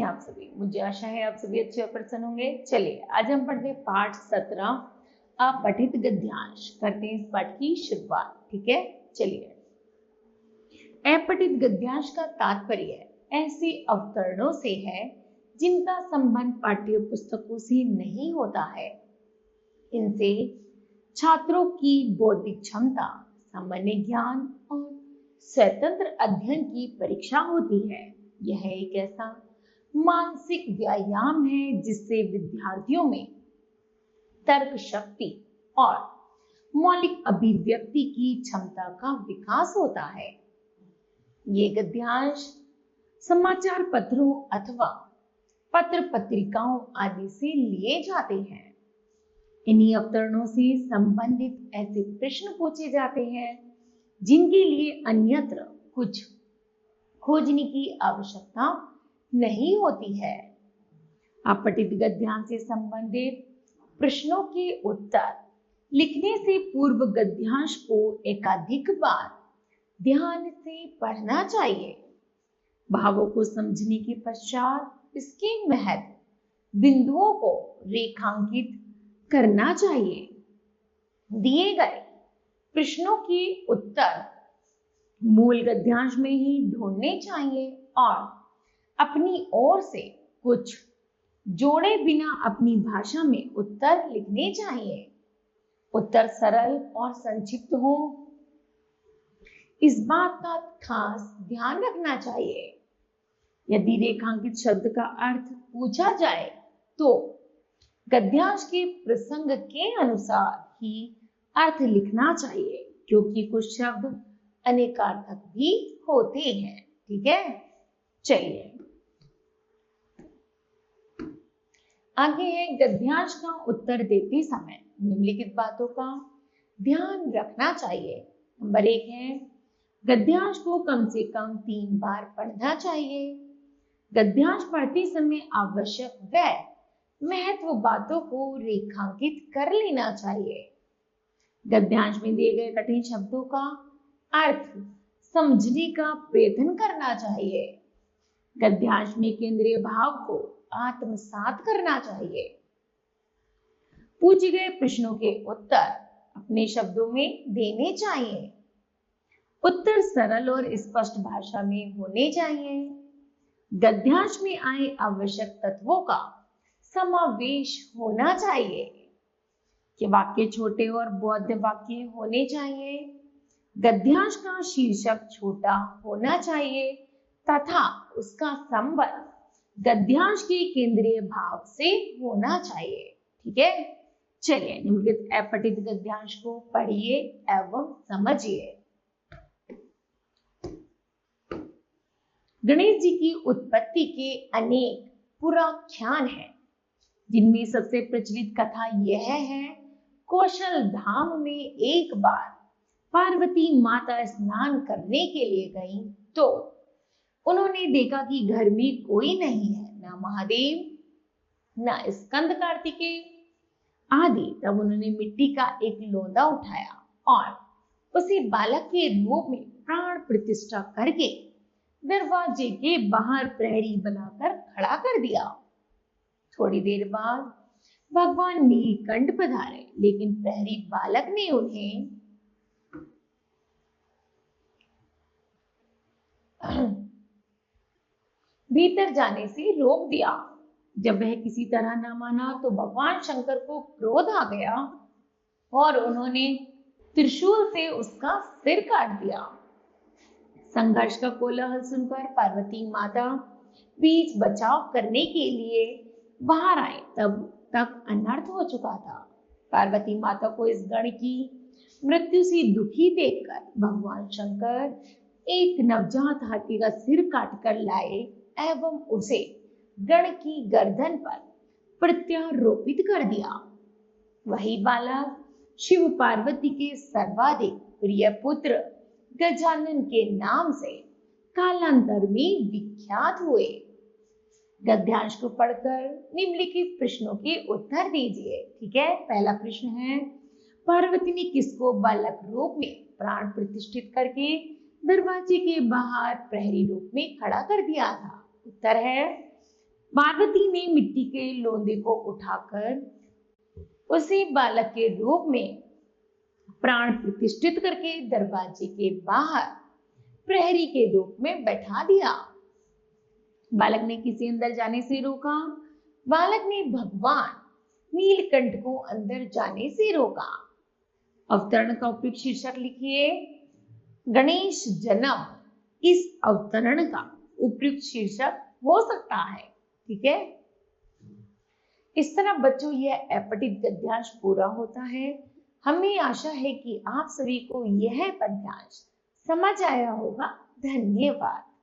आप सभी? मुझे आशा है आप सभी अच्छे और प्रसन्न होंगे। चलिए आज हम पढ़ते हैं पाठ 17 अपठित गद्यांश। करते हैं इस पाठ की शुरुआत। ठीक है, चलिए। अपठित गद्यांश का तात्पर्य ऐसे अवतरणों से है जिनका संबंध पाठ्य पुस्तकों से नहीं होता है। इनसे छात्रों की बौद्धिक क्षमता, सामान्य ज्ञान और स्वतंत्र अध्ययन की परीक्षा होती है। यह एक ऐसा मानसिक व्यायाम है जिससे विद्यार्थियों में तर्क शक्ति और मौलिक अभिव्यक्ति की क्षमता का विकास होता है। ये गद्यांश समाचार पत्रों अथवा पत्र पत्रिकाओं आदि से लिए जाते हैं। इन्हीं अवतरणों से संबंधित ऐसे प्रश्न पूछे जाते हैं जिनके लिए अन्यत्र कुछ खोजने की आवश्यकता नहीं होती है। अपठित गद्यांश से संबंधित प्रश्नों के उत्तर लिखने से पूर्व गद्यांश को एकाधिक बार ध्यान से पढ़ना चाहिए। भावों को समझने के पश्चात इसके महत्व बिंदुओं को रेखांकित करना चाहिए। दिए गए प्रश्नों के उत्तर मूल गद्यांश में ही ढूंढने चाहिए और अपनी ओर से कुछ जोड़े बिना अपनी भाषा में उत्तर लिखने चाहिए। उत्तर सरल और संक्षिप्त हो, इस बात का खास ध्यान रखना चाहिए। यदि रेखांकित शब्द का अर्थ पूछा जाए तो गद्यांश के प्रसंग के अनुसार ही अर्थ लिखना चाहिए, क्योंकि कुछ शब्द अनेकार्थक भी होते हैं। ठीक है, चलिए आगे है गद्यांश का उत्तर देते समय निम्नलिखित बातों का ध्यान रखना चाहिए। नंबर 1 है गद्यांश को कम से कम 3 बार पढ़ना चाहिए। गद्यांश पढ़ते समय आवश्यक व महत्व बातों को रेखांकित कर लेना चाहिए। गद्यांश में दिए गए कठिन शब्दों का अर्थ समझने का प्रयत्न करना चाहिए। गद्यांश में केंद्रीय भाव को आत्मसात करना चाहिए। पूछे गए प्रश्नों के उत्तर अपने शब्दों में देने चाहिए। उत्तर सरल और स्पष्ट भाषा में होने चाहिए। गद्यांश में आए आवश्यक तत्वों का समावेश होना चाहिए कि वाक्य छोटे और बौद्ध वाक्य होने चाहिए। गद्यांश का शीर्षक छोटा होना चाहिए तथा उसका संबंध गद्यांश के केंद्रीय भाव से होना चाहिए। ठीक है, चलिए निम्नलिखित अपठित गद्यांश को पढ़िए एवं समझिए। गणेश जी की उत्पत्ति के अनेक पुराख्यान हैं, जिनमें सबसे प्रचलित कथा यह है कौशल धाम में एक बार पार्वती माता स्नान करने के लिए गई तो उन्होंने देखा कि घर में कोई नहीं है, ना महादेव ना स्कंद कार्तिकेय आदि। तब उन्होंने मिट्टी का एक लोंदा उठाया और उसे बालक के रूप में प्राण प्रतिष्ठा करके दरवाजे के बाहर प्रहरी बनाकर खड़ा कर दिया। थोड़ी देर बाद भगवान नीलकंठ पधारे, लेकिन प्रहरी बालक ने उन्हें भीतर जाने से रोक दिया। जब वह किसी तरह न माना तो भगवान शंकर को क्रोध आ गया और उन्होंने त्रिशूल से उसका सिर काट दिया। संघर्ष का कोलाहल सुनकर पार्वती माता बीच बचाव करने के लिए बाहर आए, तब तक अनर्थ हो चुका था। पार्वती माता को इस गण की मृत्यु से दुखी देखकर भगवान शंकर एक नवजात हाथी का सिर काट कर लाए एवं उसे गण की गर्दन पर प्रत्यारोपित कर दिया। वही बालक शिव पार्वती के सर्वाधिक प्रिय पुत्र गजानन के नाम से कालांतर में विख्यात हुए। गद्यांश को पढ़कर निम्नलिखित प्रश्नों के उत्तर दीजिए। ठीक है, पहला प्रश्न है पार्वती ने किसको बालक रूप में प्राण प्रतिष्ठित करके दरवाजे के बाहर प्रहरी रूप में खड़ा कर दिया था? उत्तर है पार्वती ने मिट्टी के लोंदे को उठाकर उसे बालक के रूप में प्राण प्रतिष्ठित करके दरवाजे के बाहर प्रहरी के रूप में बैठा दिया। बालक ने किसी अंदर जाने से रोका। बालक ने भगवान नीलकंठ को अंदर जाने से रोका। अवतरण का उपयुक्त शीर्षक लिखिए। गणेश जन्म इस अवतरण का उपयुक्त शीर्षक हो सकता है। ठीक है, इस तरह बच्चों यह अपठित गद्यांश पूरा होता है। हमें आशा है कि आप सभी को यह पद्यांश समझ आया होगा। धन्यवाद।